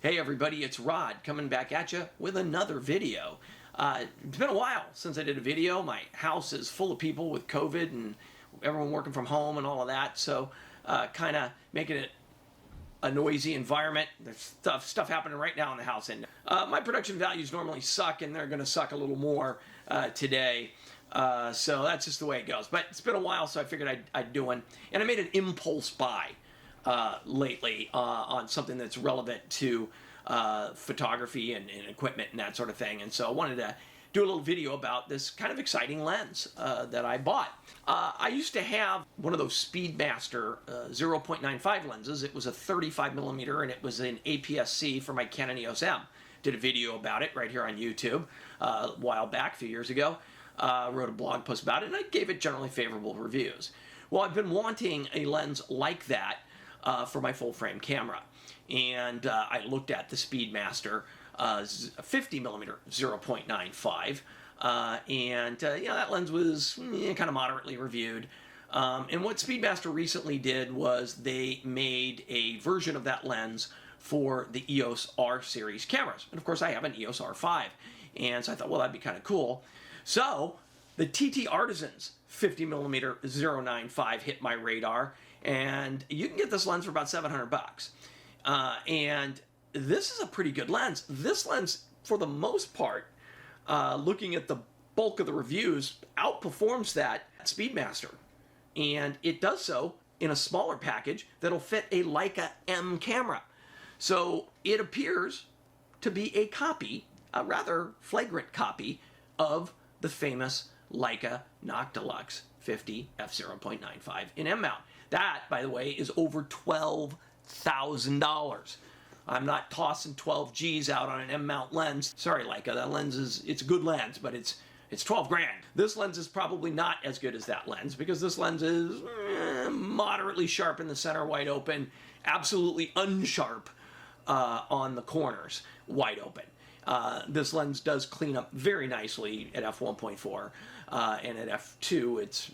Hey everybody, it's Rod coming back at you with another video. It's been a while since I did a video. My house is full of people with COVID and everyone working from home and all of that, so kind of making it a noisy environment. There's stuff happening right now in the house, and my production values normally suck, and they're going to suck a little more today. So that's just the way it goes. But it's been a while, so I figured I'd do one, and I made an impulse buy lately on something that's relevant to photography and equipment and that sort of thing. And so I wanted to do a little video about this kind of exciting lens that I bought. I used to have one of those Speedmaster 0.95 lenses. It was a 35mm and it was an APS-C for my Canon EOS M. Did a video about it right here on YouTube a while back, a few years ago. Wrote a blog post about it, and I gave it generally favorable reviews. Well, I've been wanting a lens like that for my full-frame camera, and I looked at the Speedmaster 50mm 0.95, and that lens was kind of moderately reviewed. And what Speedmaster recently did was they made a version of that lens for the EOS R series cameras, and of course I have an EOS R5, and so I thought, well, that'd be kind of cool. So the TT Artisans 50mm 0.95 hit my radar, and you can get this lens for about $700. And this is a pretty good lens. This lens, for the most part, looking at the bulk of the reviews, outperforms that Speedmaster. And it does so in a smaller package that'll fit a Leica M camera. So it appears to be a copy, a rather flagrant copy, of the famous Leica Noctilux 50 f/0.95 in M mount. That, by the way, is over $12,000. I'm not tossing 12 G's out on an M mount lens. Sorry, Leica, that lens it's a good lens, but it's 12 grand. This lens is probably not as good as that lens, because this lens is moderately sharp in the center, wide open, absolutely unsharp on the corners, wide open. This lens does clean up very nicely at f1.4, and at f2 it's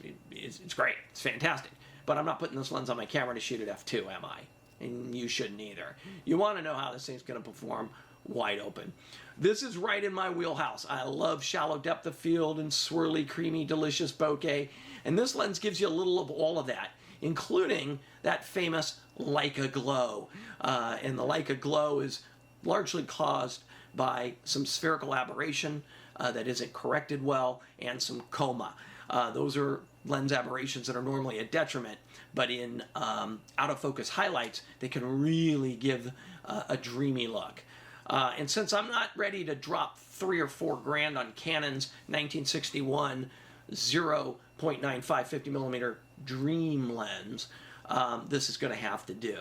great, it's fantastic. But I'm not putting this lens on my camera to shoot at f2, am I? And you shouldn't either. You want to know how this thing's going to perform wide open. This is right in my wheelhouse. I love shallow depth of field and swirly, creamy, delicious bokeh, and this lens gives you a little of all of that, including that famous Leica glow. And the Leica glow is largely caused by some spherical aberration that isn't corrected well, and some coma. Those are lens aberrations that are normally a detriment, but in out-of-focus highlights, they can really give a dreamy look. And since I'm not ready to drop 3 or 4 grand on Canon's 1961 0.95 50mm Dream lens, this is going to have to do.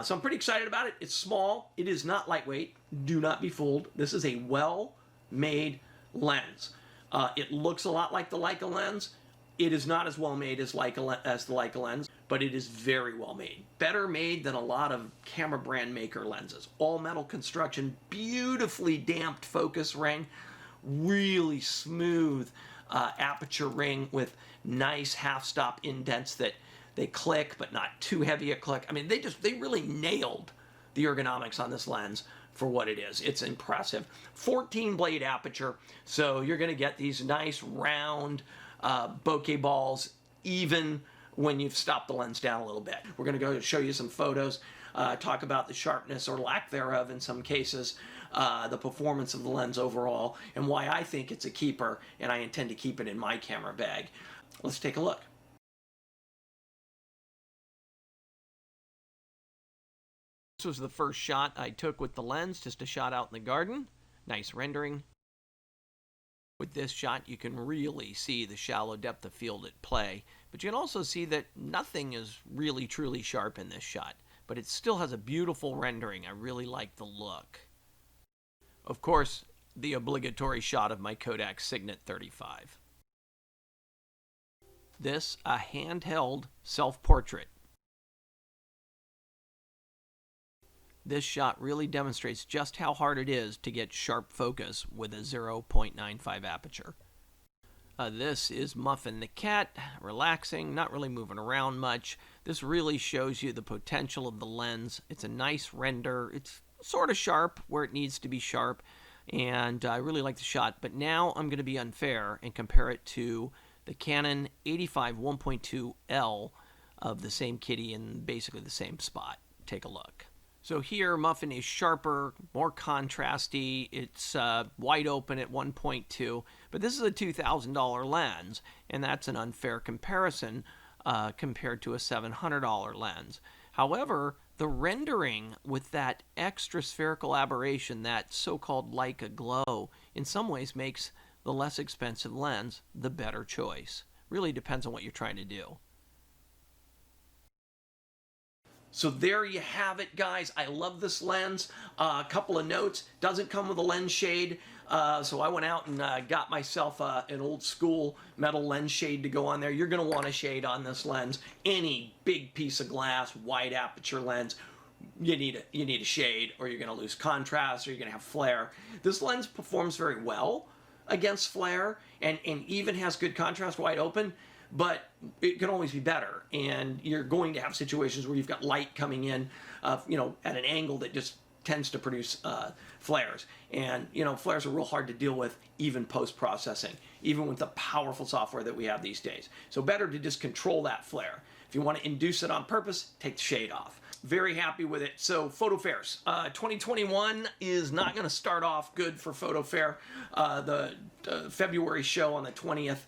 So I'm pretty excited about it. It's small. It is not lightweight. Do not be fooled. This is a well-made lens. It looks a lot like the Leica lens. It is not as well made as the Leica lens, but it is very well made. Better made than a lot of camera brand maker lenses. All metal construction, beautifully damped focus ring, really smooth aperture ring with nice half-stop indents that they click, but not too heavy a click. I mean, they really nailed the ergonomics on this lens for what it is. It's impressive. 14 blade aperture, so you're going to get these nice round bokeh balls even when you've stopped the lens down a little bit. We're going to go show you some photos, talk about the sharpness or lack thereof in some cases, the performance of the lens overall, and why I think it's a keeper, and I intend to keep it in my camera bag. Let's take a look. This was the first shot I took with the lens, just a shot out in the garden. Nice rendering. With this shot, you can really see the shallow depth of field at play, but you can also see that nothing is really truly sharp in this shot, but it still has a beautiful rendering. I really like the look. Of course, the obligatory shot of my Kodak Signet 35. This, a handheld self-portrait. This shot really demonstrates just how hard it is to get sharp focus with a 0.95 aperture. This is Muffin the cat, relaxing, not really moving around much. This really shows you the potential of the lens. It's a nice render. It's sort of sharp where it needs to be sharp, and I really like the shot. But now I'm going to be unfair and compare it to the Canon 85 1.2L of the same kitty in basically the same spot. Take a look. So here, Muffin is sharper, more contrasty. It's wide open at 1.2, but this is a $2,000 lens, and that's an unfair comparison compared to a $700 lens. However, the rendering with that extra spherical aberration, that so-called Leica glow, in some ways makes the less expensive lens the better choice. Really depends on what you're trying to do. So there you have it, guys. I love this lens. A couple of notes. Doesn't come with a lens shade. So I went out and got myself an old school metal lens shade to go on there. You're going to want a shade on this lens. Any big piece of glass, wide aperture lens, you need a shade, or you're going to lose contrast, or you're going to have flare. This lens performs very well against flare, and even has good contrast wide open, but it can always be better. And you're going to have situations where you've got light coming in, at an angle that just tends to produce flares. And flares are real hard to deal with even post-processing, even with the powerful software that we have these days. So better to just control that flare. If you want to induce it on purpose, take the shade off. Very happy with it. So photo fairs. 2021 is not going to start off good for photo fair. The February show on the 20th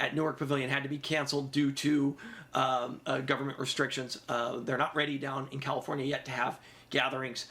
at Newark Pavilion had to be canceled due to government restrictions. They're not ready down in California yet to have gatherings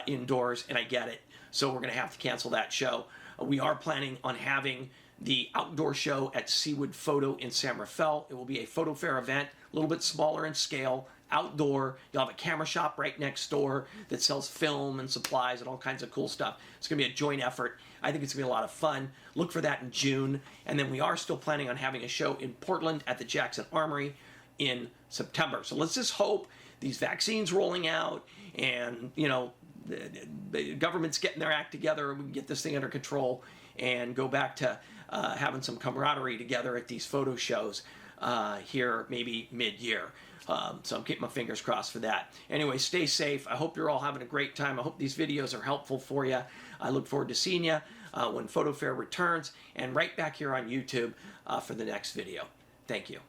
indoors, and I get it. So we're going to have to cancel that show. We are planning on having the outdoor show at Seawood Photo in San Rafael. It will be a photo fair event, a little bit smaller in scale, outdoor. You'll have a camera shop right next door that sells film and supplies and all kinds of cool stuff. It's going to be a joint effort. I think it's going to be a lot of fun. Look for that in June. And then we are still planning on having a show in Portland at the Jackson Armory in September. So let's just hope these vaccines rolling out and, the government's getting their act together, and we can get this thing under control and go back to having some camaraderie together at these photo shows here maybe mid-year. So I'm keeping my fingers crossed for that. Anyway, stay safe. I hope you're all having a great time. I hope these videos are helpful for you. I look forward to seeing you when Photo Fair returns, and right back here on YouTube for the next video. Thank you.